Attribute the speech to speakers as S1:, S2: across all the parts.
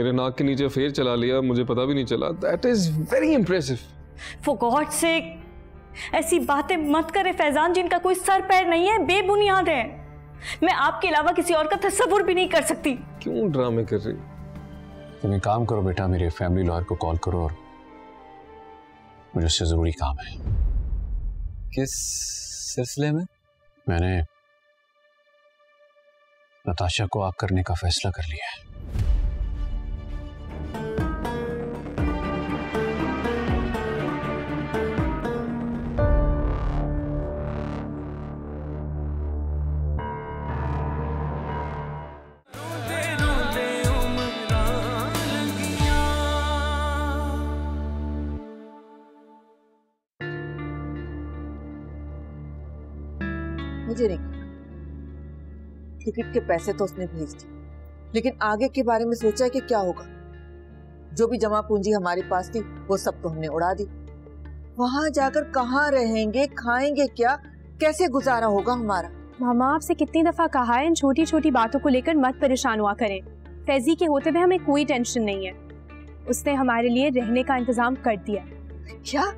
S1: मेरे नाक के नीचे फेर चला लिया, मुझे पता भी नहीं चला। That is very impressive.
S2: For God sake ऐसी बातें मत करे फैजान, जिनका कोई सर पैर नहीं है, बेबुनियाद है। मैं आपके अलावा किसी और का तस्वुर भी नहीं कर सकती।
S1: क्यों ड्रामे कर रही?
S3: तुम एक काम करो बेटा, मेरे फैमिली लॉयर को कॉल करो, और मुझे उससे जरूरी काम है।
S4: किस सिलसिले में?
S3: मैंने नताशा को आग करने का फैसला कर लिया है।
S5: मुझे नहीं, टिकट के पैसे तो उसने भेज दिए, लेकिन आगे के बारे में सोचा कि क्या होगा। जो भी जमा पूंजी हमारे पास थी वो सब तो हमने उड़ा दी। वहां जाकर कहाँ रहेंगे, खाएंगे क्या, कैसे गुजारा होगा हमारा?
S6: मामा आपसे कितनी दफा कहा है इन छोटी छोटी बातों को लेकर मत परेशान हुआ करें। फैजी के होते हुए हमें कोई टेंशन नहीं है, उसने हमारे लिए रहने का इंतजाम कर दिया।
S5: क्या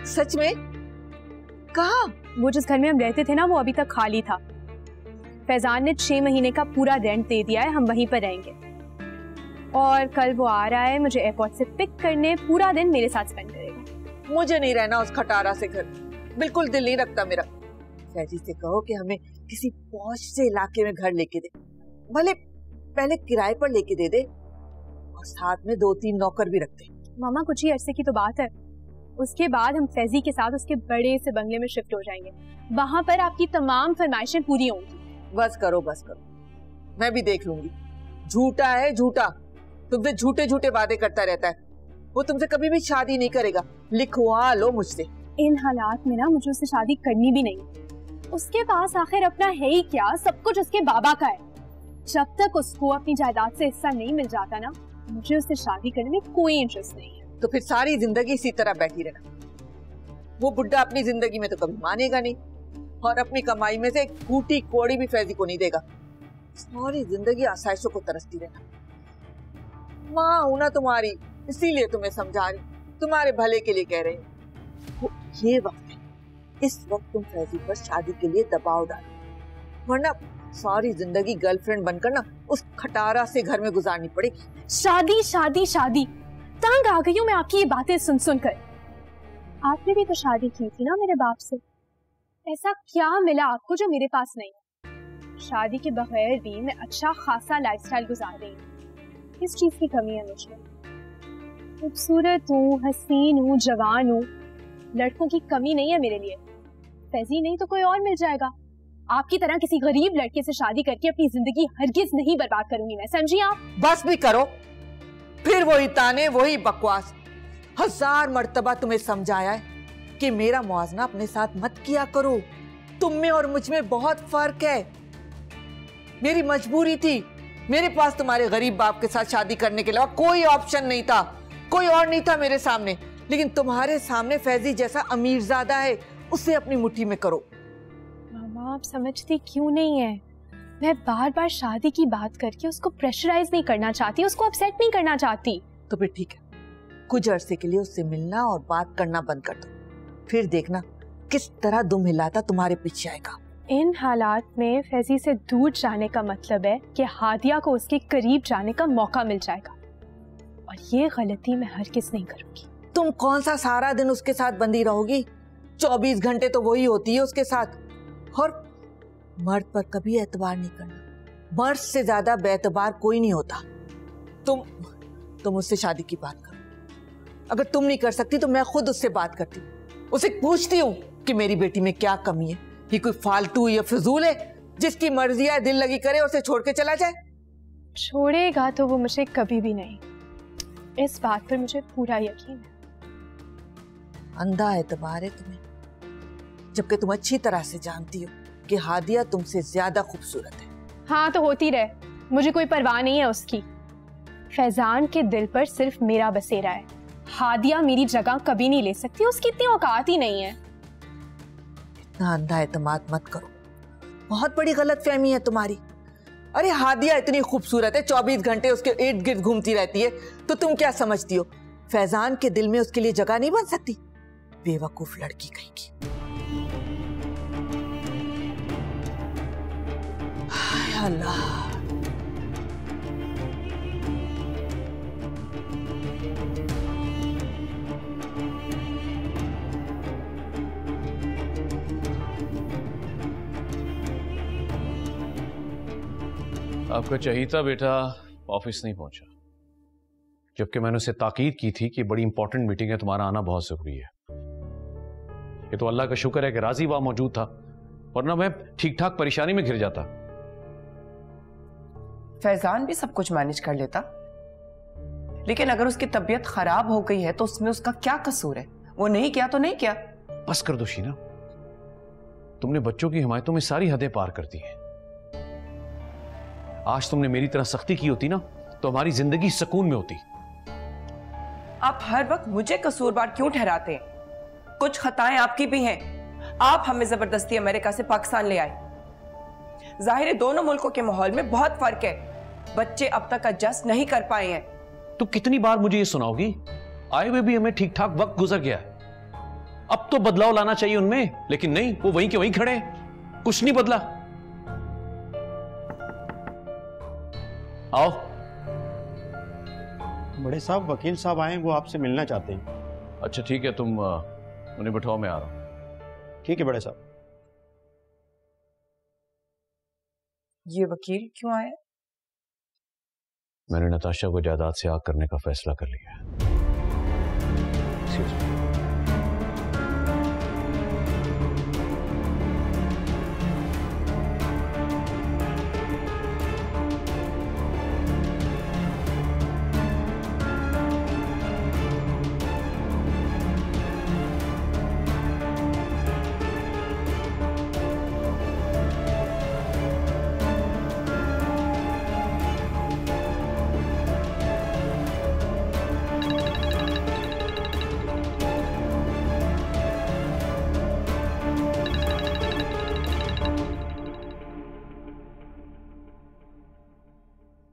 S5: सच में? कहाँ?
S6: वो जिस घर में हम रहते थे ना, वो अभी तक खाली था। फैजान ने 6 महीने का पूरा रेंट दे दिया है, हम वहीं पर रहेंगे। और कल वो आ रहा है मुझे एयरपोर्ट से पिक करने, पूरा दिन मेरे साथ स्पेंड करेगा।
S5: मुझे नहीं रहना उस खटारा से घर, बिल्कुल दिल नहीं रखता मेरा। फैजी से कहो कि हमें किसी पॉश से इलाके में घर लेके दे, भले पहले किराए पर लेके दे दे, और साथ में 2-3 नौकर भी रखते।
S6: मामा कुछ ही अरसे की तो बात है, उसके बाद हम फैजी के साथ उसके बड़े से बंगले में शिफ्ट हो जाएंगे। वहां पर आपकी तमाम फरमाइशें पूरी होंगी।
S5: बस करो बस करो, मैं भी देख लूंगी। झूठा है झूठा, तुमसे झूठे झूठे वादे करता रहता है। वो तुमसे कभी भी शादी नहीं करेगा, लिखवा लो मुझसे।
S6: इन हालात में ना मुझे उससे शादी करनी भी नहीं। उसके पास आखिर अपना है ही क्या, सब कुछ उसके बाबा का है। जब तक उसको अपनी जायदाद से हिस्सा नहीं मिल जाता ना, मुझे उससे शादी करने में कोई इंटरेस्ट नहीं है।
S5: तो फिर सारी जिंदगी इसी तरह बैठी रहना। वो बुड्ढा अपनी जिंदगी में तो कभी मानेगा नहीं, और अपनी कमाई में से एक फूटी कोड़ी भी फैजी को नहीं देगा। सारी जिंदगी आसाइशों को तरसती रहना। माँ हूं ना तुम्हारी, इसीलिए तुम्हें समझा रही, तुम्हारे भले के लिए कह रही हूँ। ये वक्त है, इस वक्त तुम फैजी पर शादी के लिए दबाव डालो, वरना सारी जिंदगी गर्लफ्रेंड बनकर ना उस खटारा से घर में गुजारनी पड़ेगी।
S6: शादी शादी शादी, तंग आ गई हूँ मैं आपकी ये बातें सुन सुनकर। आपने भी तो शादी की थी ना मेरे बाप से, ऐसा क्या मिला आपको जो मेरे पास नहीं? शादी के बगैर भी मैं अच्छा खासा लाइफस्टाइल गुजार रही हूँ। किस चीज की कमी है मुझे? खूबसूरत हूँ, हसीन हूँ, जवान हूँ, लड़कों की कमी नहीं है मेरे लिए। फैजी नहीं तो कोई और मिल जाएगा। आपकी तरह किसी गरीब लड़के से शादी करके अपनी जिंदगी हरगिज नहीं बर्बाद करूंगी मैं, समझी आप?
S5: बस भी करो, फिर वही ताने वही बकवास। 1000 मर्तबा तुम्हें समझाया है कि मेरा मुआवजा अपने साथ मत किया करो। तुम में और मुझ में बहुत फर्क है। मेरी मजबूरी थी, मेरे पास तुम्हारे गरीब बाप के साथ शादी करने के अलावा कोई ऑप्शन नहीं था, कोई और नहीं था मेरे सामने। लेकिन तुम्हारे सामने फैजी जैसा अमीरजादा है, उसे अपनी मुट्ठी में करो।
S6: मामा आप समझती क्यों नहीं है? मैं बार बार शादी की बात करके उसको प्रेशराइज नहीं करना चाहती, उसको अपसेट नहीं करना चाहती।
S5: तो फिर ठीक है, कुछ अरसे के लिए उससे मिलना और बात करना बंद कर दो, फिर देखना किस तरह दुम हिलाता तुम्हारे पीछे आएगा।
S6: इन हालात में फैजी से दूर जाने का मतलब है कि हादिया को उसके करीब जाने का मौका मिल जाएगा, और ये गलती मैं हरगिज़ नहीं करूंगी।
S5: तुम कौन सा सारा दिन उसके साथ बंदी रहोगी? 24 घंटे तो वही होती है उसके साथ। और मर्द पर कभी एतबार नहीं करना, मर्द से ज्यादा बेएतबार कोई नहीं होता। तुम उससे शादी की बात करो। अगर तुम नहीं कर सकती तो मैं खुद उससे बात करती हूँ, उसे पूछती हूँ कि मेरी बेटी में क्या कमी है। ये कोई फालतू या फिजूल है? जिसकी मर्जी है दिल लगी करे, उसे छोड़ के चला जाए।
S6: छोड़ेगा तो वो मुझे कभी भी नहीं, इस बात पर मुझे पूरा यकीन है।
S5: अंधा एतबार है तुम्हें, जबकि तुम अच्छी तरह से जानती हो कि हादिया तुमसे ज्यादा खूबसूरत है।
S6: हाँ तो होती रहे, मुझे कोई परवाह नहीं है उसकी। फैजान के दिल पर सिर्फ मेरा बसेरा है, हादिया मेरी जगह कभी नहीं ले सकती, उसकी इतनी औकात ही नहीं है।
S5: इतना अंधा एतमाद मत करो, बहुत बड़ी गलतफहमी है तुम्हारी। अरे हादिया इतनी खूबसूरत है, 24 घंटे उसके इर्द गिर्द घूमती रहती है, तो तुम क्या समझती हो फैजान के दिल में उसके लिए जगह नहीं बन सकती? बेवकूफ लड़की कहीं की। हाय अल्लाह।
S3: आपका चहीता बेटा ऑफिस नहीं पहुंचा, जबकि मैंने उसे ताकीद की थी कि बड़ी इंपॉर्टेंट मीटिंग है, तुम्हारा आना बहुत जरूरी है। ये तो अल्लाह का शुक्र है कि राजी वहां मौजूद था, वरना मैं ठीक ठाक परेशानी में घिर जाता।
S7: फैजान भी सब कुछ मैनेज कर लेता, लेकिन अगर उसकी तबीयत खराब हो गई है तो उसमें उसका क्या कसूर है? वो नहीं किया तो नहीं किया।
S3: बस कर दो शीना, तुमने बच्चों की हिमायतों में सारी हदें पार कर दी हैं। आज तुमने मेरी तरह सख्ती की होती ना तो हमारी जिंदगी सुकून में होती।
S7: आप हर वक्त मुझे कसूरवार क्यों ठहराते हैं? कुछ खताएं आपकी भी हैं। आप हमें जबरदस्ती अमेरिका से पाकिस्तान ले आए। जाहिर है दोनों मुल्कों के माहौल में बहुत फर्क है, बच्चे अब तक एडजस्ट नहीं कर पाए हैं।
S3: तो कितनी बार मुझे ये सुनाओगी? आए हुए भी हमें ठीक ठाक वक्त गुजर गया, अब तो बदलाव लाना चाहिए उनमें, लेकिन नहीं, वो वहीं के वहीं खड़े हैं, कुछ नहीं बदला। आओ।
S8: बड़े साहब, वकील साहब आए, वो आपसे मिलना चाहते हैं।
S3: अच्छा ठीक है, तुम उन्हें बैठाओ, मैं आ रहा हूं।
S8: ठीक है बड़े साहब।
S7: ये वकील क्यों आया?
S3: मैंने नताशा को जायदाद से आग करने का फैसला कर लिया है।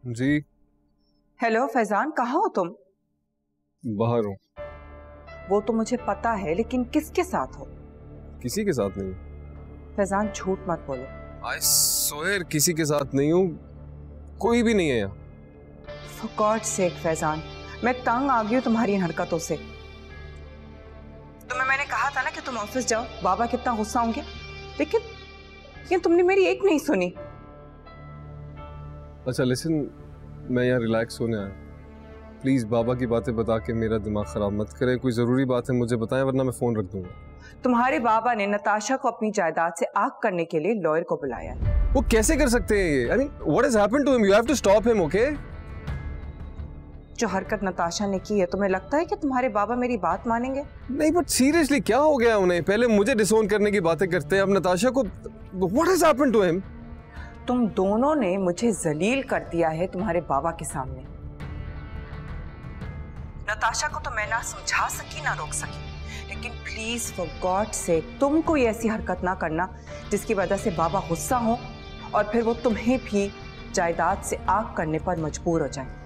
S1: जी।
S7: हेलो फैजान, कहाँ हो तुम?
S1: बाहर हूँ।
S7: वो तो मुझे पता है, लेकिन किसके साथ हो?
S1: किसी के साथ नहीं।
S7: फैजान झूठ मत बोलो।
S1: आई स्वेयर किसी के साथ नहीं हूँ, कोई भी नहीं है यहाँ।
S7: For God's sake फैजान, मैं तंग आ गई हूँ तुम्हारी इन हरकतों से। तुम्हें मैंने कहा था ना कि तुम ऑफिस जाओ, बाबा कितना गुस्सा होंगे, लेकिन तुमने मेरी एक नहीं सुनी।
S1: अच्छा लिसन, मैं यहाँ रिलैक्स होने आया, प्लीज बाबा की बातें बता के मेरा दिमाग खराब मत करें। कोई जरूरी बात है मुझे बताएं, वरना मैं फोन रख दूंगा।
S7: तुम्हारे बाबा ने नताशा को अपनी जायदाद से आग करने के लिए लॉयर को बुलाया है।
S1: वो कैसे कर सकते हैं ये? I mean what has happened to him? You have to stop him, okay?
S7: जो हरकत नताशा ने की है, तुम्हें लगता है कि तुम्हारे बाबा मेरी बात मानेंगे?
S1: नहीं, बट सीरियसली क्या हो गया उन्हें? पहले मुझे डिसोन करने की बातें करते हैं, अब नताशा को। What has happened to him?
S7: तुम दोनों ने मुझे जलील कर दिया है तुम्हारे बाबा के सामने। नताशा को तो मैं ना समझा सकी ना रोक सकी, लेकिन प्लीज फॉर गॉड से तुम कोई ऐसी हरकत ना करना जिसकी वजह से बाबा गुस्सा हो और फिर वो तुम्हें भी जायदाद से आग करने पर मजबूर हो जाए।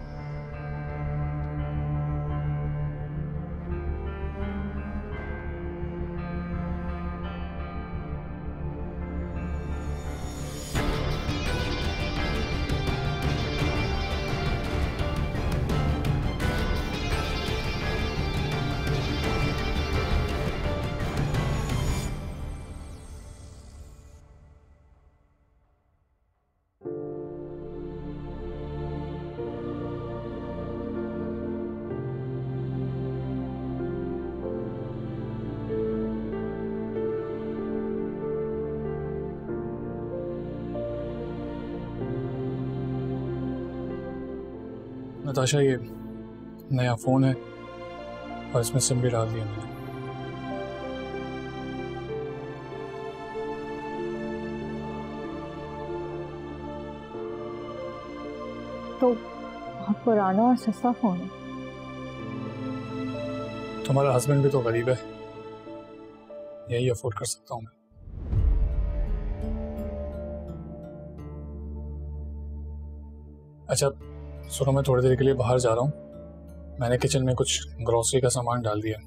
S9: नताशा, ये नया फ़ोन है और इसमें सिम भी डाल दिया मैंने।
S2: तो बहुत पुराना और सस्ता फ़ोन है।
S9: तुम्हारा हस्बैंड भी तो गरीब है, यही अफोर्ड कर सकता हूँ मैं। अच्छा सुनो, मैं थोड़ी देर के लिए बाहर जा रहा हूँ। मैंने किचन में कुछ ग्रोसरी का सामान डाल दिया,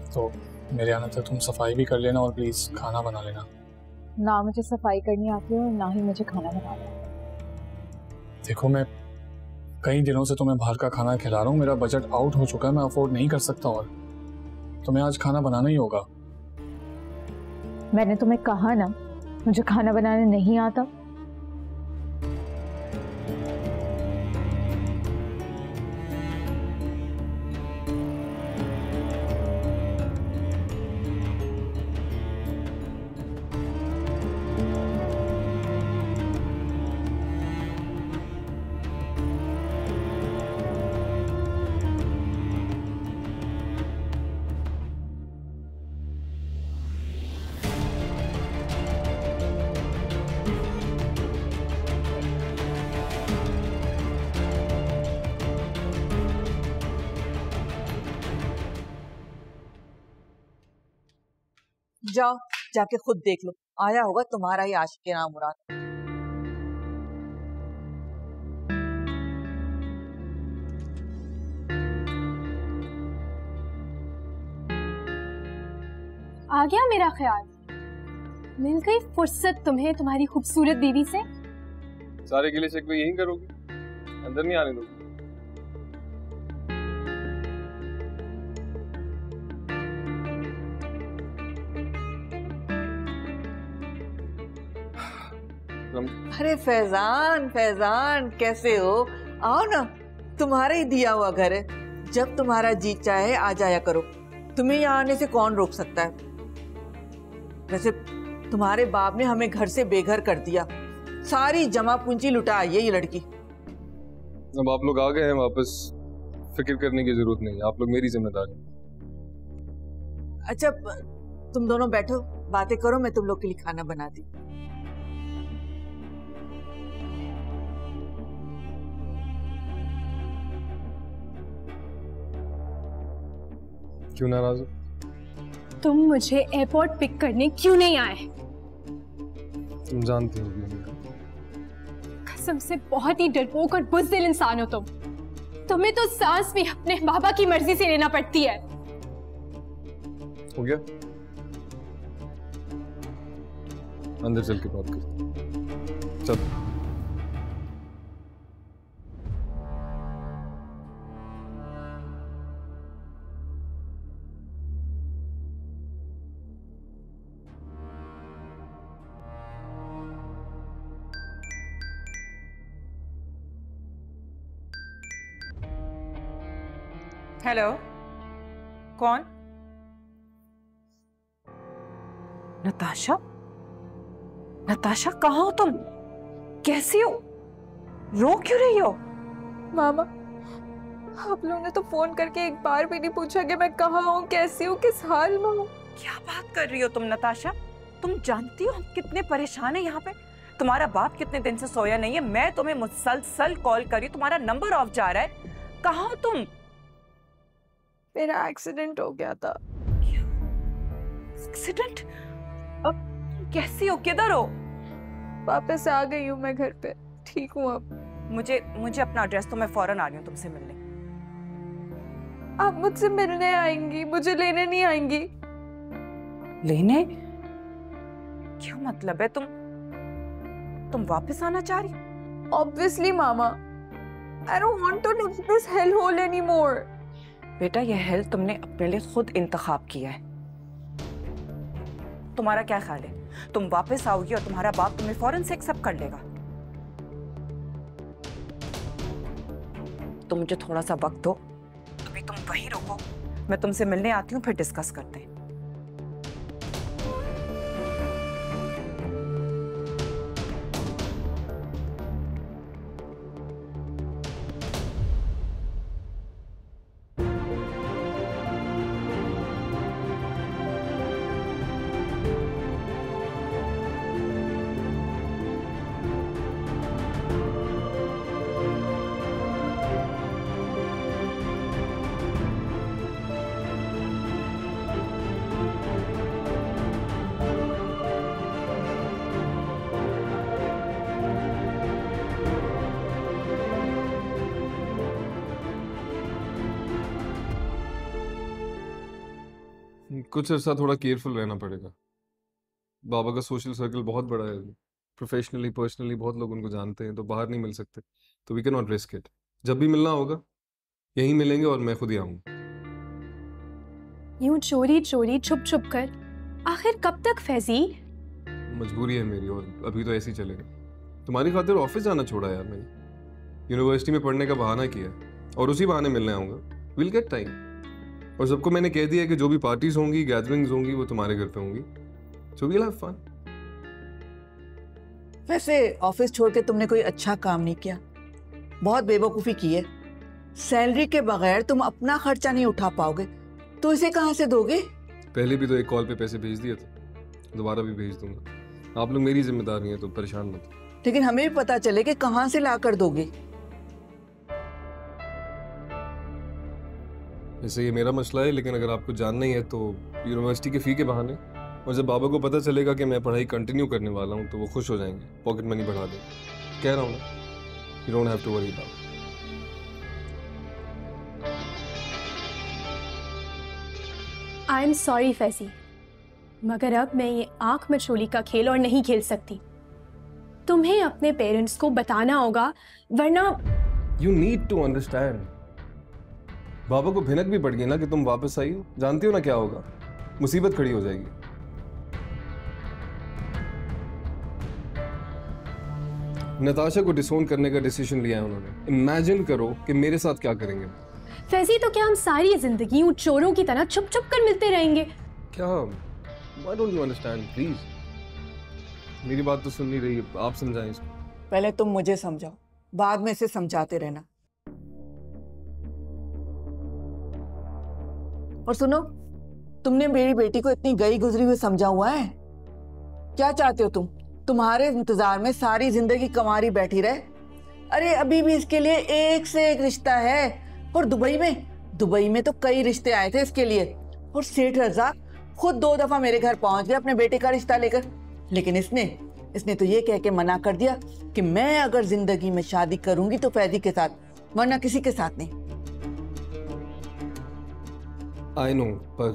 S9: तो मेरे आने तक तुम सफाई भी कर लेना और प्लीज़ खाना बना लेना।
S6: ना मुझे सफाई करनी आती है और ना ही मुझे खाना बनाना।
S9: देखो, मैं कई दिनों से तुम्हें बाहर का खाना खिला रहा हूँ, मेरा बजट आउट हो चुका है, मैं अफोर्ड नहीं कर सकता और तुम्हें आज खाना बनाना ही होगा।
S6: मैंने तुम्हें कहा ना मुझे खाना बनाना नहीं आता।
S5: जाओ जाके खुद देख लो, आया होगा तुम्हारा ही आशिक नाम मुराद।
S6: आ गया मेरा ख्याल, मिल गई फुर्सत तुम्हें तुम्हारी खूबसूरत बीवी से।
S1: सारे गिले शिकवे यही करोगी, अंदर नहीं आने दोगी?
S5: अरे फैजान, फैजान कैसे हो? आओ ना, तुम्हारा ही दिया हुआ घर है, जब तुम्हारा जी चाहे आ जाया करो। तुम्हें यहाँ आने से कौन रोक सकता है? वैसे तुम्हारे बाप ने हमें घर से बेघर कर दिया, सारी जमा पूंजी लुटा आई है ये लड़की।
S1: अब आप लोग आ गए हैं वापस, फिक्र करने की जरूरत नहीं है, आप लोग मेरी जिम्मेदारी।
S5: अच्छा तुम दोनों बैठो, बातें करो, मैं तुम लोग के लिए खाना बनाती।
S1: क्यों नाराज हो?
S6: तुम मुझे एयरपोर्ट पिक करने क्यों नहीं आए?
S1: तुम जानती हो
S6: कसम से बहुत ही डरपोक और बुज़दिल इंसान हो तुम। तुम्हें तो सांस भी अपने बाबा की मर्जी से लेना पड़ती है।
S1: हो गया, अंदर चल के बात करते। चल।
S7: हेलो, कौन? नताशा? नताशा कहाँ हो तुम? कैसी हो? रो क्यों रही हो?
S10: मामा, आप लोगों ने तो फोन करके एक बार भी नहीं पूछा कि मैं कहाँ हूँ, कैसी हूँ, किस हाल में हूँ।
S7: क्या बात कर रही हो तुम नताशा? तुम जानती हो हम कितने परेशान हैं यहाँ पे। तुम्हारा बाप कितने दिन से सोया नहीं है, मैं तुम्हें मुसलसल कॉल कर रही हूँ, तुम्हारा नंबर ऑफ जा रहा है। कहाँ हो तुम?
S10: मेरा एक्सीडेंट हो गया था।
S7: एक्सीडेंट? अब कैसी हो, किधर हो?
S10: वापस आ गई हूँ मैं घर पे, ठीक हूँ अब।
S7: मुझे अपना एड्रेस तो, मैं फौरन आ रही हूँ तुमसे मिलने।
S10: आप मुझसे मिलने आएंगी, मुझे लेने नहीं आएंगी?
S7: लेने? क्या मतलब है? तुम वापस आना चाह रही?
S10: Obviously mama, I don't want to live this hellhole anymore.
S7: बेटा, यह हेल्थ तुमने अपने लिए खुद इंतखाब किया है। तुम्हारा क्या ख्याल है, तुम वापस आओगी और तुम्हारा बाप तुम्हें फौरन से एक्सेप्ट कर लेगा? तो मुझे थोड़ा सा वक्त दो, अभी तुम वहीं रुको, मैं तुमसे मिलने आती हूँ, फिर डिस्कस करते हैं।
S1: कुछ अर्सा थोड़ा केयरफुल रहना पड़ेगा। बाबा का सोशल सर्कल बहुत बड़ा है, प्रोफेशनली पर्सनली बहुत लोग उनको जानते हैं, तो बाहर नहीं मिल सकते, तो we can not risk it. जब भी मिलना होगा यहीं मिलेंगे और मैं खुद ही आऊँगा।
S6: यूं चोरी चोरी छुप छुप कर आखिर कब तक फैजी?
S1: मजबूरी है मेरी, और अभी तो ऐसे ही चलेगा। तुम्हारी खातिर ऑफिस जाना छोड़ा यार मैंने, यूनिवर्सिटी में पढ़ने का बहाना किया और उसी बहाने मिलने आऊँगा। Will get time. और सबको मैंने कह दिया कि जो भी पार्टीज होंगी, गैदरिंग्स होंगी, वो तुम्हारे घर पे होंगी, सो वील हैव फन।
S5: वैसे ऑफिस छोड़ के तुमने कोई अच्छा काम नहीं किया, बहुत बेवकूफ़ी की है। सैलरी के बगैर तुम अपना खर्चा नहीं उठा पाओगे तो इसे कहाँ से दोगे?
S1: पहले भी तो एक कॉल पे पैसे भेज दिए थे, दोबारा भी भेज दूंगा। आप लोग मेरी जिम्मेदारी हैं तो परेशान मत।
S5: लेकिन हमें भी पता चले कि कहाँ से ला कर दोगे।
S1: वैसे ये मेरा मसला है, लेकिन अगर आपको जानना ही है तो यूनिवर्सिटी के फी के बहाने, और जब बाबा को पता चलेगा कि मैं पढ़ाई कंटिन्यू करने वाला हूँ तो वो खुश हो जाएंगे, पॉकेट मनी बढ़ा देंगे। कह रहा हूँ ना, you don't have to worry about.
S6: I am sorry Faizi, मगर अब मैं ये आंख मचोली का खेल और नहीं खेल सकती। तुम्हें अपने पेरेंट्स को बताना होगा, वरना
S1: यू नीड टू अंडरस्टैंड। बाबा को भिनक भी पड़ गई ना कि तुम वापस आई हो। जानती हो ना क्या होगा, मुसीबत खड़ी हो जाएगी। नताशा को डिसोन करने का डिसीजन लिया है उन्होंने। इमेजिन करो कि मेरे साथ क्या करेंगे।
S6: फैजी, तो क्या हम सारी जिंदगी उन चोरों की तरह छुप छुप कर मिलते रहेंगे?
S1: क्या? Why don't you understand, please? मेरी बात तो सुन नहीं रही, आप समझाएं इसको।
S5: पहले तुम मुझे समझाओ, बाद में इसे समझाते रहना। और सुनो, तुमने मेरी बेटी को इतनी गई गुजरी हुई समझा हुआ है। क्या चाहते हो तुम? तुम्हारे इंतजार में सारी जिंदगी कंवारी बैठी रहे? अरे अभी भी इसके लिए एक से एक रिश्ता है। और दुबई में तो कई रिश्ते आए थे इसके लिए। और सेठ रज़ाक खुद 2 दफा मेरे घर पहुंच गए अपने बेटे का रिश्ता लेकर। लेकिन इसने तो ये कह के मना कर दिया कि मैं अगर जिंदगी में शादी करूंगी तो फैजी के साथ, वरना किसी के साथ नहीं।
S1: आई नो, पर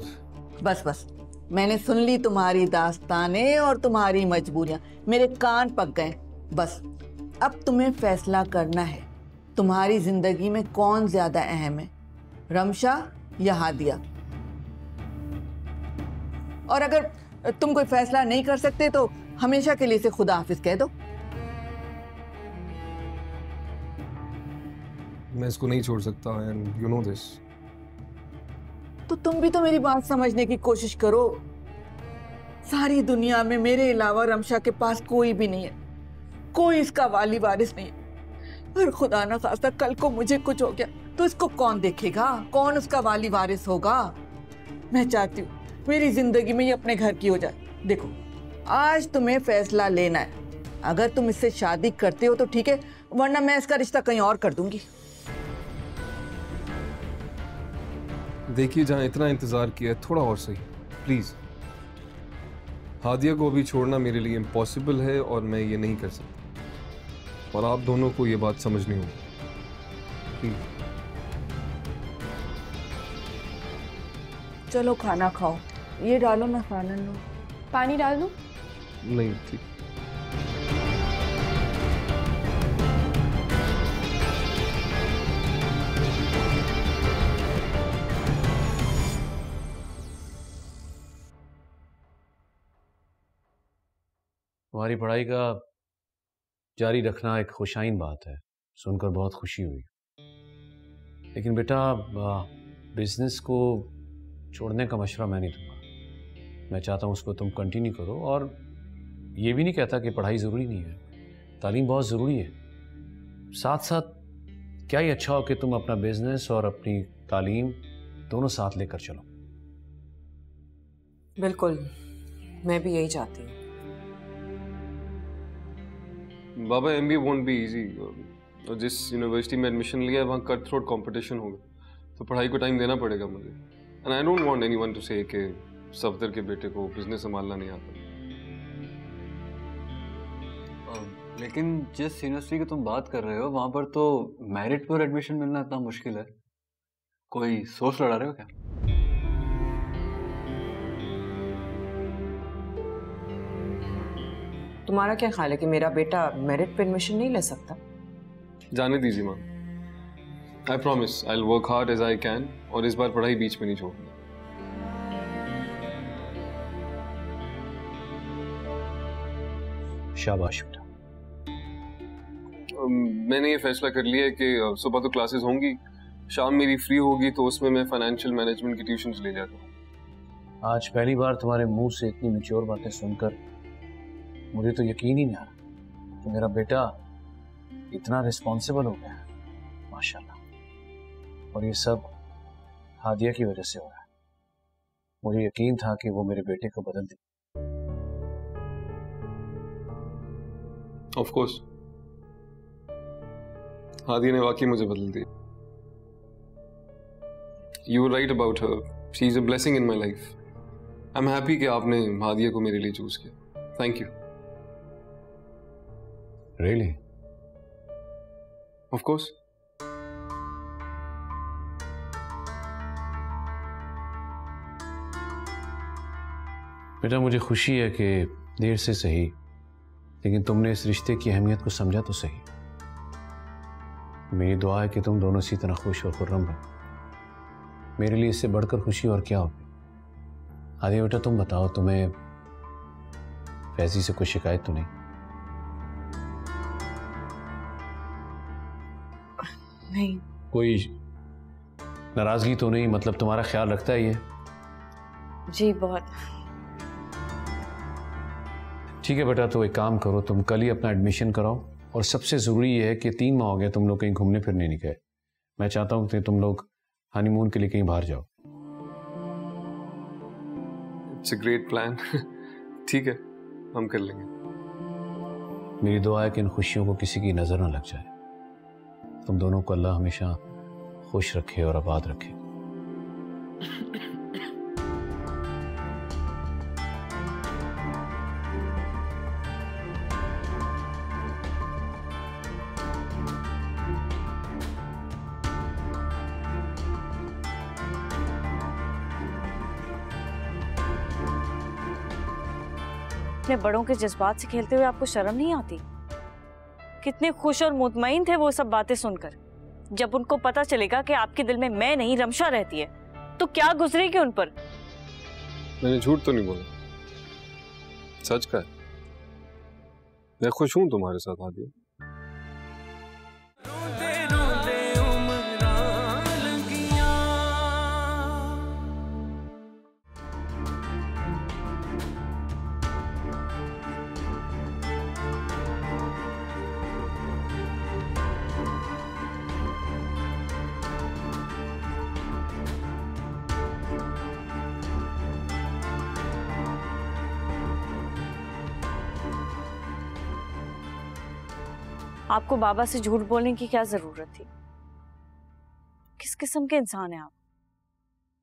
S5: बस मैंने सुन ली तुम्हारी दास्तानें और तुम्हारी मजबूरियां, मेरे कान पक गए। बस अब तुम्हें फैसला करना है, तुम्हारी जिंदगी में कौन ज्यादा अहम है, रमशा या हादिया। और अगर तुम कोई फैसला नहीं कर सकते तो हमेशा के लिए इसे खुदा हाफिज कह दो।
S1: मैं इसको नहीं छोड़ सकता, एंड यू नो दिस।
S5: तो तुम भी तो मेरी बात समझने की कोशिश करो। सारी दुनिया में मेरे अलावा रमशा के पास कोई भी नहीं है, कोई इसका वाली वारिस नहीं है। और खुदा ना खास्ता कल को मुझे कुछ हो गया तो इसको कौन देखेगा, कौन उसका वाली वारिस होगा? मैं चाहती हूँ मेरी जिंदगी में ये अपने घर की हो जाए। देखो, आज तुम्हें फैसला लेना है। अगर तुम इससे शादी करते हो तो ठीक है, वरना मैं इसका रिश्ता कहीं और कर दूंगी।
S1: देखिए, जहां इतना इंतजार किया है, थोड़ा और सही प्लीज। हादिया को अभी छोड़ना मेरे लिए इम्पॉसिबल है और मैं ये नहीं कर सकता, और आप दोनों को ये बात समझनी होगी प्लीज।
S5: चलो खाना खाओ, ये डालो, मैं खाना लूं।
S6: पानी डाल दूं?
S1: नहीं, ठीक।
S3: तुम्हारी पढ़ाई का जारी रखना एक खुशाइन बात है, सुनकर बहुत खुशी हुई। लेकिन बेटा, बिजनेस को छोड़ने का मशवरा मैं नहीं दूंगा। मैं चाहता हूँ उसको तुम कंटिन्यू करो, और ये भी नहीं कहता कि पढ़ाई ज़रूरी नहीं है, तालीम बहुत ज़रूरी है। साथ साथ क्या ही अच्छा हो कि तुम अपना बिजनेस और अपनी तालीम दोनों साथ लेकर चलो।
S7: बिल्कुल, मैं भी यही चाहती हूँ।
S1: बाबा, MBA वोंट बी इजी। और जिस यूनिवर्सिटी में एडमिशन लिया है वहाँ कट थ्रोट कॉम्पिटिशन होगा, तो पढ़ाई को टाइम देना पड़ेगा मुझे। And I don't want anyone to say कि सफदर के बेटे को बिजनेस संभालना नहीं आता।
S4: लेकिन जिस यूनिवर्सिटी की तुम बात कर रहे हो वहाँ पर तो मेरिट पर एडमिशन मिलना इतना मुश्किल है। कोई सोच लड़ा रहे हो क्या?
S7: तुम्हारा क्या ख्याल है कि मेरा बेटा मेरिट पे एडमिशन नहीं ले सकता?
S1: जाने दीजिए माँ, I promise I will work hard as I can, और इस बार पढ़ाई बीच में नहीं छोड़ूंगा।
S3: शाबाश बेटा।
S1: मैंने ये फैसला कर लिया है कि सुबह तो क्लासेस होंगी, शाम मेरी फ्री होगी तो उसमें मैं फाइनेंशियल मैनेजमेंट की ट्यूशन्स ले जाता हूँ।
S3: आज पहली बार तुम्हारे मुंह से इतनी मैच्योर बातें सुनकर मुझे तो यकीन ही नहीं आ रहा कि मेरा बेटा इतना रिस्पॉन्सिबल हो गया है, माशाल्लाह। और ये सब हादिया की वजह से हो रहा है। मुझे यकीन था कि वो मेरे बेटे को बदल दे।
S1: ऑफ कोर्स हादिया ने वाकई मुझे बदल दिया। You were right about her, she is a blessing in my life. I am happy कि आपने हादिया को मेरे लिए चूज किया। Thank you.
S3: Really?
S1: Of course.
S3: बेटा मुझे खुशी है कि देर से सही, लेकिन तुमने इस रिश्ते की अहमियत को समझा तो सही। मेरी दुआ है कि तुम दोनों इसी तरह खुश और खुर्रम रहो। मेरे लिए इससे बढ़कर खुशी और क्या होगी। हादिया बेटा तुम बताओ, तुम्हें फैजी से कोई शिकायत तो नहीं?
S7: नहीं।
S3: कोई नाराजगी तो नहीं? मतलब तुम्हारा ख्याल रखता है ये?
S7: जी बहुत।
S3: ठीक है बेटा, तो एक काम करो, तुम कल ही अपना एडमिशन कराओ। और सबसे ज़रूरी ये है कि 3 माह हो गए तुम लोग कहीं घूमने फिरने नहीं गए। मैं चाहता हूँ कि तुम लोग हनीमून के लिए कहीं बाहर जाओ।
S1: It's a great plan. ठीक है, हम कर लेंगे।
S3: मेरी दुआ है कि इन खुशियों को किसी की नज़र ना लग जाए। तुम दोनों को अल्लाह हमेशा खुश रखे और आबाद रखे।
S2: अपने बड़ों के जज्बात से खेलते हुए आपको शर्म नहीं आती? कितने खुश और मुतमईन थे वो सब बातें सुनकर। जब उनको पता चलेगा कि आपके दिल में मैं नहीं रमशा रहती है, तो क्या गुजरेगी उन पर?
S1: मैंने झूठ तो नहीं बोला, सच का है। मैं खुश हूं तुम्हारे साथ हादिया।
S2: आपको बाबा से झूठ बोलने की क्या जरूरत थी? किस किस्म के इंसान हैं आप?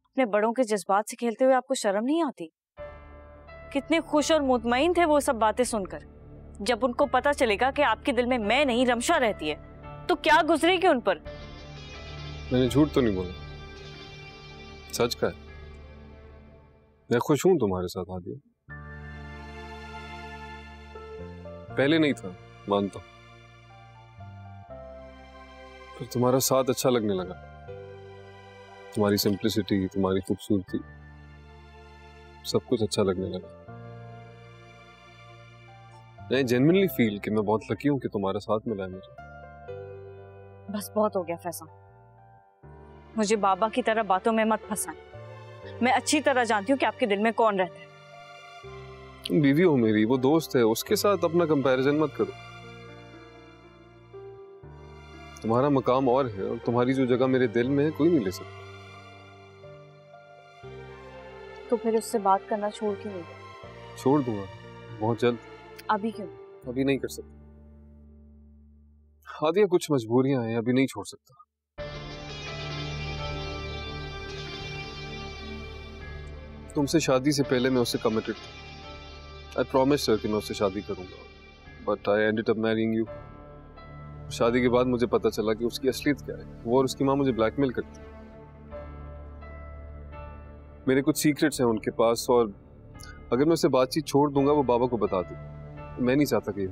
S2: अपने बड़ों के जज्बात से खेलते हुए आपको शर्म नहीं आती? कितने खुश और मुतमईन थे वो सब बातें सुनकर। जब उनको पता चलेगा कि आपके दिल में मैं नहीं रमशा रहती है, तो क्या गुजरेगी उन पर?
S1: मैंने झूठ तो नहीं बोला, सच का है। मैं खुश हूं तुम्हारे साथ हादिया। पहले नहीं था, मानता हूं, फिर तुम्हारा साथ अच्छा लगने लगा। तुम्हारी सिंप्लिसिटी, तुम्हारी खूबसूरती, सब कुछ अच्छा लगने लगा। मैं जेन्युइनली फील कि मैं बहुत लकी हूं कि तुम्हारा साथ मिला है मुझे।
S2: बस बहुत हो गया फैसल, मुझे बाबा की तरह बातों में मत फंसाएं। मैं अच्छी तरह जानती हूँ कि आपके दिल में कौन रहता है।
S1: तुम बीवी हो मेरी, वो दोस्त है, उसके साथ अपना कंपैरिजन मत करो। तुम्हारा मकाम और है, और तुम्हारी जो जगह मेरे दिल में है कोई नहीं ले सकता।
S2: तो फिर उससे बात करना छोड़ क्यों नहीं?
S1: छोड़ दूंगा बहुत जल्द।
S2: अभी क्यों?
S1: अभी नहीं कर सकता हादिया, कुछ मजबूरियां हैं, अभी नहीं छोड़ सकता। तुमसे शादी से पहले मैं उससे कमिटेड था। आई प्रॉमिस हर कि मैं उससे शादी करूंगा, but I ended up marrying you. शादी के बाद मुझे पता चला कि उसकी असलियत क्या है। वो और उसकी माँ मुझे ब्लैकमेल करती है। मेरे कुछ सीक्रेट्स हैं उनके पास, और अगर मैं उससे बातचीत छोड़ दूंगा वो बाबा को बता दूं। मैं नहीं चाहता कि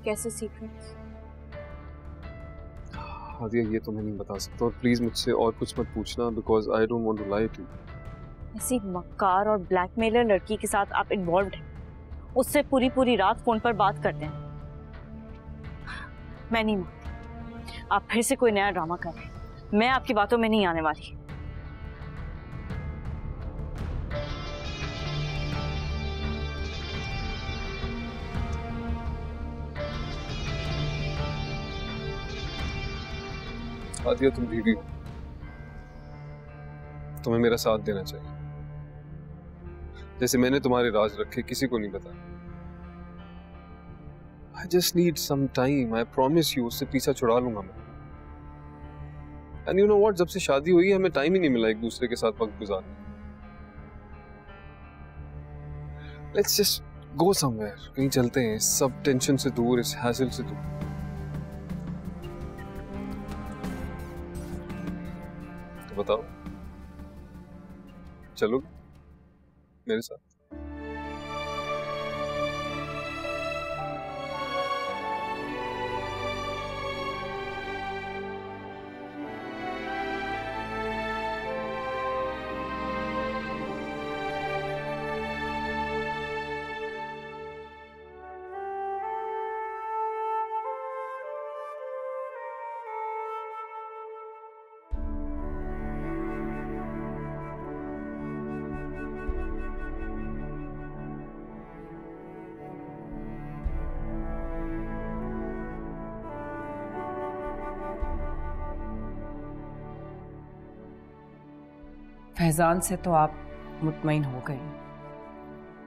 S2: कैसे सीक्रेट?
S1: हादिया ये तो मैं नहीं बता सकता, और प्लीज मुझसे और कुछ मत पूछना because I don't want to lie too.
S2: ऐसी मक्कार और ब्लैकमेलर लड़की के साथ आप इन्वॉल्व हैं, उससे पूरी पूरी रात फोन पर बात करते हैं। मैं नहीं मानती आप फिर से कोई नया ड्रामा कर रहे हैं। मैं आपकी बातों में नहीं आने वाली।
S1: हादिया तुम बीवी हो, तुम्हें मेरा साथ देना चाहिए। जैसे मैंने तुम्हारे राज रखे किसी को नहीं बताया। I just need some time. I promise you, उससे पीछा छुड़ा लूंगा मैं। And you know what? जब से शादी हुई है हमें टाइम ही नहीं मिला एक दूसरे के साथ वक्त गुजारने। Let's just go somewhere. कहीं चलते हैं, इस सब टेंशन से दूर, इस हैसल से दूर। तो बताओ, चलोगे मेरे साथ?
S7: फैजान से तो आप मुतमईन हो गए,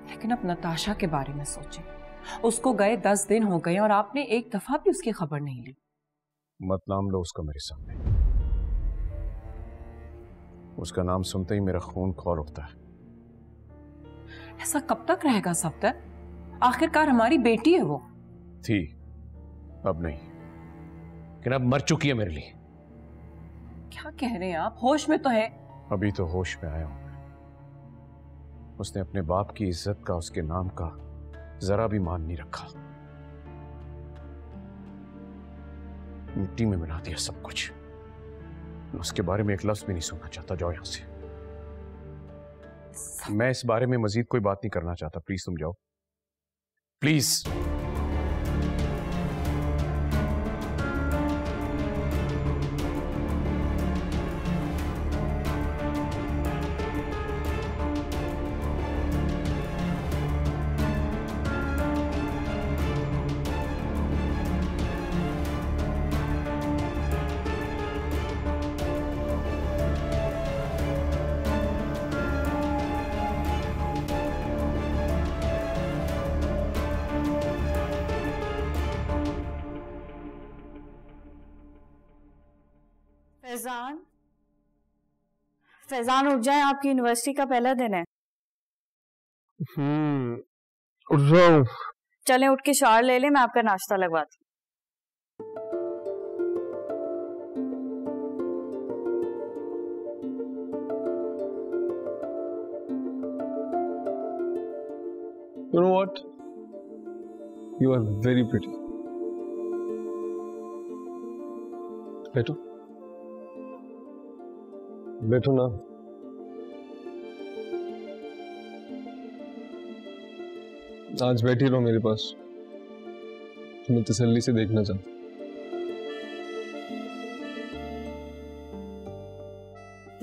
S7: लेकिन अब नताशा के बारे में सोचें। उसको गए 10 दिन हो गए और आपने एक दफा भी उसकी खबर नहीं ली।
S3: मत नाम लो उसका मेरे सामने। उसका नाम सुनते ही मेरा खून खौल उठता है।
S7: ऐसा कब तक रहेगा सफदर? आखिरकार हमारी बेटी है वो।
S3: थी, अब नहीं, लेकिन अब मर चुकी है मेरे लिए।
S7: क्या कह रहे हैं आप? होश में तो है?
S3: अभी तो होश में आया हूं। उसने अपने बाप की इज्जत का, उसके नाम का जरा भी मान नहीं रखा। मिट्टी में मिला दिया सब कुछ। मैं उसके बारे में एक लफ्ज भी नहीं सुनना चाहता। जाओ यहां से। मैं इस बारे में मजीद कोई बात नहीं करना चाहता। प्लीज तुम जाओ, प्लीज।
S2: फैजान, फैजान उठ जाए, आपकी यूनिवर्सिटी का पहला दिन है।
S1: उठ जाओ।
S2: चलें, उठ के शावर ले ले, मैं आपका नाश्ता लगवाती हूँ।
S1: You know what? You are very pretty. बैठो, बैठो ना। आज बैठी रहो मेरे पास, तुम्हें तसल्ली से देखना चाहता।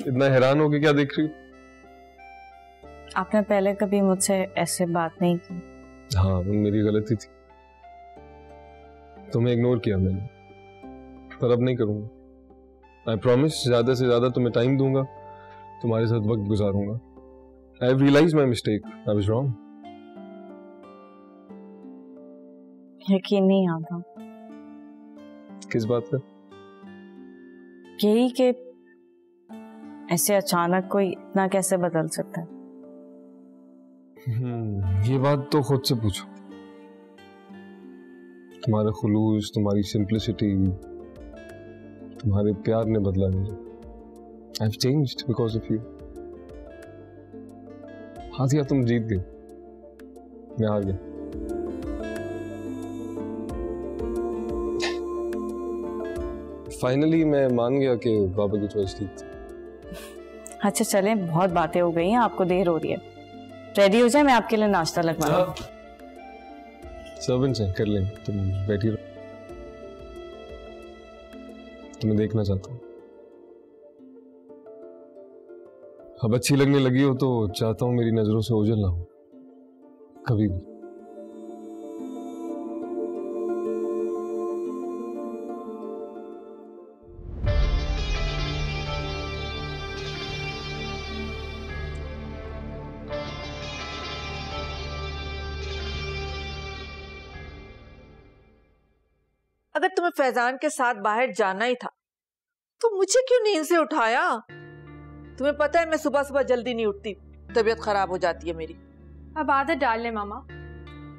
S1: इतना हैरान हो के क्या देख रही हो?
S2: आपने पहले कभी मुझसे ऐसे बात नहीं की।
S1: हाँ, मेरी गलती थी, तुम्हें इग्नोर किया मैंने, पर अब नहीं करूंगा। आई प्रॉमिस, ज्यादा से ज्यादा तुम्हें टाइम दूंगा, तुम्हारे साथ वक्त गुजारूंगा। I have realized my mistake, I was wrong.
S2: यकीन नहीं आता।
S1: किस बात का?
S2: यही कि ऐसे अचानक कोई इतना कैसे बदल सकता है।
S1: ये बात तो खुद से पूछो। तुम्हारा खुलूस, तुम्हारी सिंप्लिसिटी, तुम्हारे प्यार ने बदला मुझे। I have changed because of you. Hadiya, तुम जीत गई, मैं हार गया। फाइनली मैं मान गया कि बाबा की चॉइस ठीक थी।
S2: अच्छा चलें, बहुत बातें हो गई हैं, आपको देर हो रही है, रेडी हो जाए, मैं आपके लिए नाश्ता लगवा रहा हूं।
S1: सर्वेंट्स हैं, कर लेंगे, तुम बैठी रहो, तुम्हें देखना चाहता हूँ। अब अच्छी लगने लगी हो तो चाहता हूँ मेरी नजरों से ओझल ना हो कभी भी।
S5: अगर तुम्हें फैजान के साथ बाहर जाना ही था तो मुझे क्यों नींद से उठाया? तुम्हें पता है मैं सुबह सुबह जल्दी नहीं उठती, तबीयत खराब हो जाती है मेरी।
S6: अब आदत डाल ले मामा,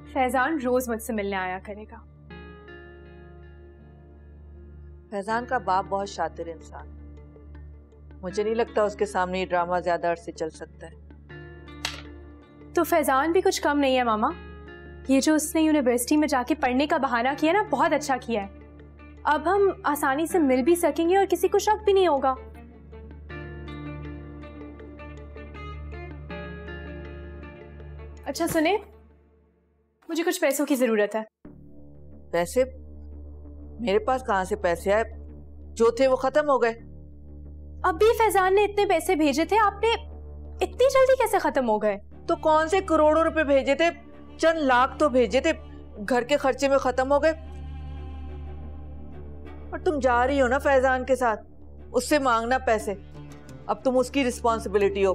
S6: फैजान रोज मुझसे मिलने आया करेगा।
S5: फैजान का बाप बहुत शातिर इंसान है, मुझे नहीं लगता उसके सामने ये ड्रामा ज्यादा अरसे चल सकता है।
S6: तो फैजान भी कुछ कम नहीं है मामा, ये जो उसने यूनिवर्सिटी में जाके पढ़ने का बहाना किया ना, बहुत अच्छा किया है। अब हम आसानी से मिल भी सकेंगे और किसी को शक भी नहीं होगा। अच्छा सुने, मुझे कुछ पैसों की जरूरत है।
S5: पैसे? मेरे पास कहां से पैसे आए? जो थे वो खत्म हो गए।
S6: अभी फैजान ने इतने पैसे भेजे थे, आपने इतनी जल्दी कैसे खत्म हो गए?
S5: तो कौन से करोड़ों रुपए भेजे थे, चंद लाख तो भेजे थे, घर के खर्चे में खत्म हो गए। और तुम जा रही हो ना फैजान के साथ, उससे मांगना पैसे, अब तुम उसकी रिस्पॉन्सिबिलिटी हो,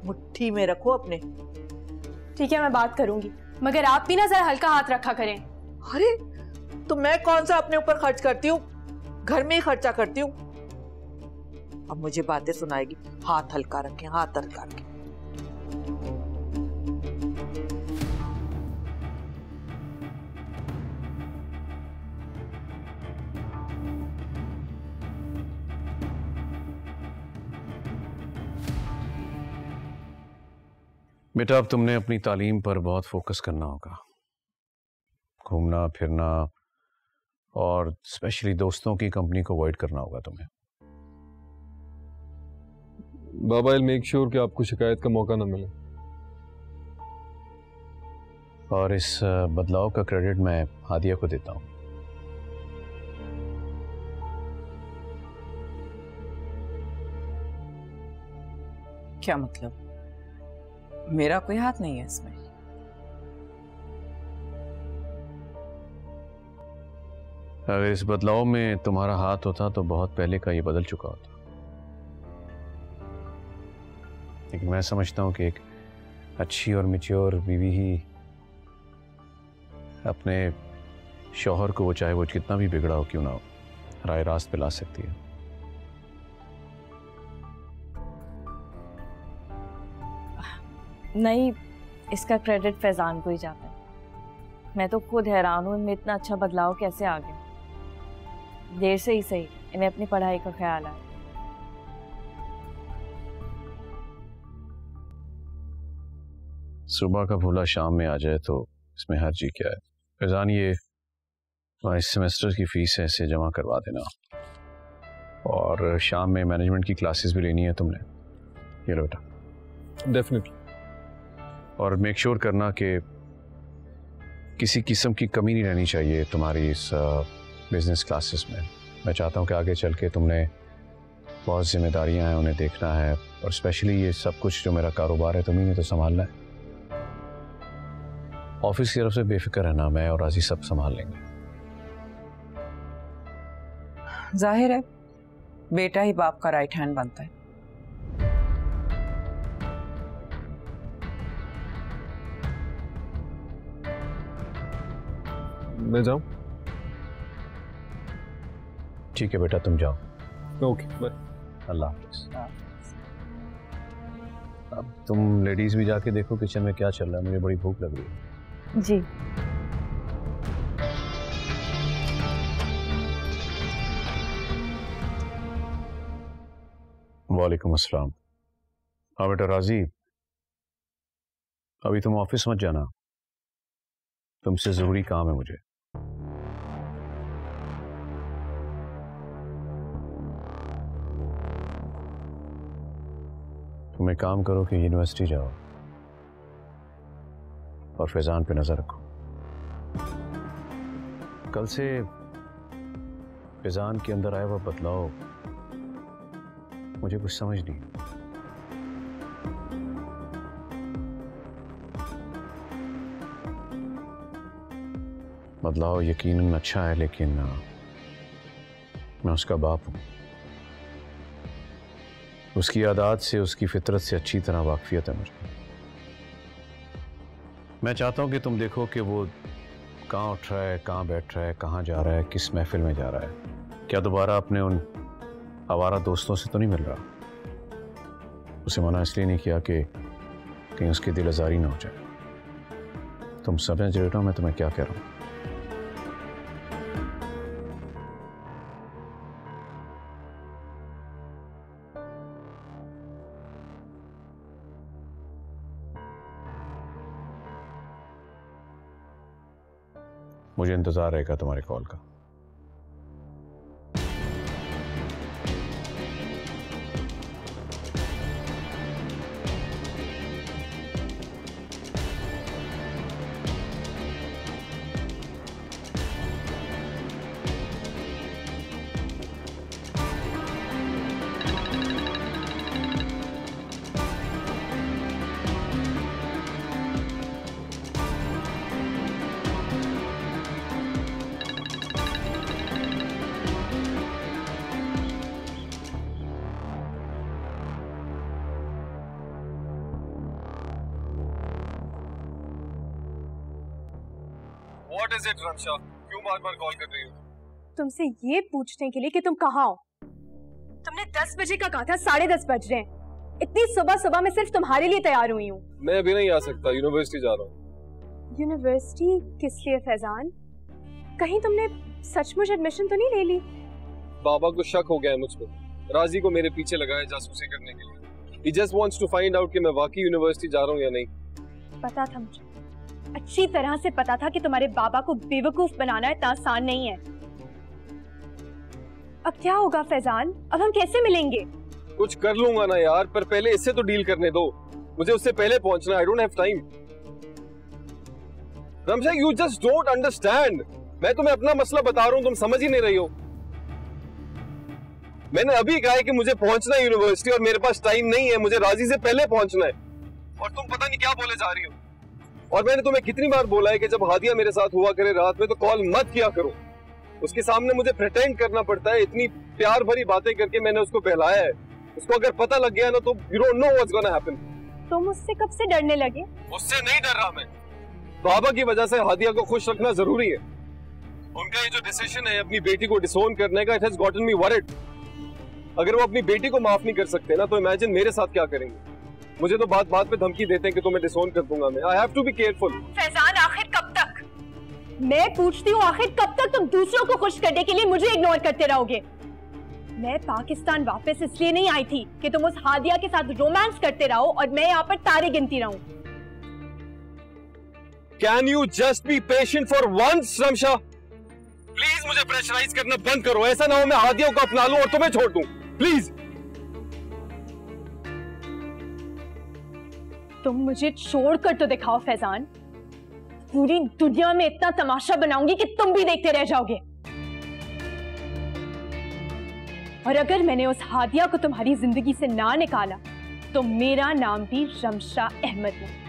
S5: मुट्ठी में रखो अपने।
S6: ठीक है मैं बात करूंगी, मगर आप भी ना जरा हल्का हाथ रखा करें।
S5: अरे तो मैं कौन सा अपने ऊपर खर्च करती हूँ, घर में ही खर्चा करती हूँ। अब मुझे बातें सुनाएगी, हाथ हल्का रखें, हाथ हल्का रखें।
S3: बेटा अब तुमने अपनी तालीम पर बहुत फोकस करना होगा, घूमना फिरना और स्पेशली दोस्तों की कंपनी को अवॉइड करना होगा तुम्हें।
S1: बाबा आई मेक श्योर कि आपको शिकायत का मौका ना मिले।
S3: और इस बदलाव का क्रेडिट मैं हादिया को देता हूं।
S7: क्या मतलब? मेरा कोई हाथ नहीं है इसमें।
S3: अगर इस बदलाव में तुम्हारा हाथ होता तो बहुत पहले का ये बदल चुका होता, लेकिन मैं समझता हूं कि एक अच्छी और मैच्योर बीवी ही अपने शौहर को, वो चाहे वो कितना भी बिगड़ा हो क्यों ना हो, राह रास्त पे ला सकती है।
S2: नहीं, इसका क्रेडिट फैजान को ही जाता है। मैं तो खुद हैरान हूँ इनमें इतना अच्छा बदलाव कैसे आ गया। देर से ही सही, इन्हें अपनी पढ़ाई का ख्याल आया।
S3: सुबह का भूला शाम में आ जाए तो इसमें हर्जी क्या है। फैजान ये तुम्हारे सेमेस्टर की फीस है, इसे जमा करवा देना, और शाम में मैनेजमेंट की क्लासेस भी लेनी है तुमने। ये लो बेटा।
S1: डेफिनेटली।
S3: और मेक श्योर करना कि किसी किस्म की कमी नहीं रहनी चाहिए तुम्हारी इस बिजनेस क्लासेस में। मैं चाहता हूँ कि आगे चल के तुमने बहुत जिम्मेदारियां हैं, उन्हें देखना है, और स्पेशली ये सब कुछ जो मेरा कारोबार है तुम्ही ने तो संभालना है। ऑफिस की तरफ से बेफिक्र रहना, मैं और राजी सब संभाल लेंगे।
S7: जाहिर है बेटा ही बाप का राइट हैंड बनता है।
S1: मैं जाऊं?
S3: ठीक है बेटा, तुम जाओ।
S1: Okay bye.
S3: अल्लाह हाफिज। अब तुम लेडीज भी जाके देखो किचन में क्या चल रहा है, मुझे बड़ी भूख लग रही है।
S2: जी।
S3: वालेकुम अस्सलाम। हाँ बेटा राजी, अभी तुम ऑफिस मत जाना, तुमसे जरूरी काम है मुझे। तुम एक काम करो कि यूनिवर्सिटी जाओ और फैजान पे नजर रखो। कल से फैजान के अंदर आया हुआ बदलाव मुझे कुछ समझ नहीं। बदलाव यकीनन अच्छा है, लेकिन मैं उसका बाप हूं। उसकी आदत से, उसकी फितरत से अच्छी तरह वाकफियत है मुझे। मैं चाहता हूं कि तुम देखो कि वो कहाँ उठ रहा है, कहाँ बैठ रहा है, कहाँ जा रहा है, किस महफिल में जा रहा है, क्या दोबारा अपने उन आवारा दोस्तों से तो नहीं मिल रहा। उसे मना इसलिए नहीं किया कि कहीं उसकी दिल आजारी ना हो जाए। तुम समझ रहे हो मैं तुम्हें क्या कह रहा हूं? मुझे इंतजार रहेगा तुम्हारे कॉल का।
S1: What is it, Ramsha? क्यों बार-बार कॉल कर रही हो?
S6: तुमसे ये पूछने के लिए कि तुम कहाँ हो। तुमने 10 बजे का कहा था, 10:30 बज रहे हैं। इतनी सुबह सुबह मैं सिर्फ तुम्हारे लिए तैयार हुई हूँ।
S1: मैं अभी नहीं आ सकता, यूनिवर्सिटी जा रहा हूँ।
S6: यूनिवर्सिटी किस लिए फैजान? कहीं तुमने सचमुच एडमिशन तो नहीं ले ली?
S1: बाबा को शक हो गया है मुझ पर। राजी को मेरे पीछे लगाया जासूसी करने के लिए। He just wants to find out कि मैं वाकई यूनिवर्सिटी जा रहा हूँ या नहीं।
S6: पता था मुझे, अच्छी तरह से पता था कि तुम्हारे बाबा को बेवकूफ बनाना इतना आसान नहीं है। अब क्या होगा फैजान? अब हम कैसे मिलेंगे?
S1: कुछ कर लूंगा ना यार, पर पहले इससे तो डील करने दो। मुझे उससे पहले पहुंचना। I don't have time. Ramsha, you just don't understand. मैं तुम्हें अपना मसला बता रहा हूँ, तुम समझ ही नहीं रही हो। मैंने अभी कहा है कि मुझे पहुंचना है यूनिवर्सिटी और मेरे पास टाइम नहीं है। मुझे राजी से पहले पहुंचना है और तुम पता नहीं क्या बोले जा रही हो। और मैंने तुम्हें कितनी बार बोला है कि जब हादिया मेरे साथ हुआ करे रात में तो कॉल मत किया करो। उसके सामने मुझे प्रिटेंड करना पड़ता है। इतनी प्यार भरी बातें करके मैंने उसको बहलाया है। उसको अगर पता लग गया ना तो you don't know what's gonna happen.
S6: तुम उससे कब से डरने लगे?
S1: उससे नहीं डर रहा मैं। बाबा की वजह से हादिया को खुश रखना जरूरी है। उनका ये जो डिसीजन है अपनी बेटी को डिसोन करने का, it has gotten me worried. अगर वो अपनी बेटी को माफ नहीं कर सकते ना तो इमेजिन मेरे साथ क्या करेंगे। मुझे तो बात बात पे धमकी देते हैं कि तुम्हें डिसोन कर दूंगा मैं। I have to be careful.
S6: Faizan, आखिर कब तक? मैं पूछती हूँ, आखिर कब तक तुम दूसरों को खुश करने के लिए मुझे इग्नोर करते रहोगे? मैं पाकिस्तान वापस इसलिए नहीं आई थी कि तुम उस हादिया के साथ रोमांस करते रहो और मैं यहाँ पर तारे गिनती रहूं।
S1: Can you just be patient for once Ramsha? Please मुझे प्रेशराइज करना बंद करो। ऐसा ना हो मैं हादिया को अपना लूं और तुम्हें छोड़ दूं। प्लीज।
S6: तुम मुझे छोड़कर तो दिखाओ फैजान। पूरी दुनिया में इतना तमाशा बनाऊंगी कि तुम भी देखते रह जाओगे। और अगर मैंने उस हादिया को तुम्हारी जिंदगी से ना निकाला तो मेरा नाम भी रमशा अहमद है।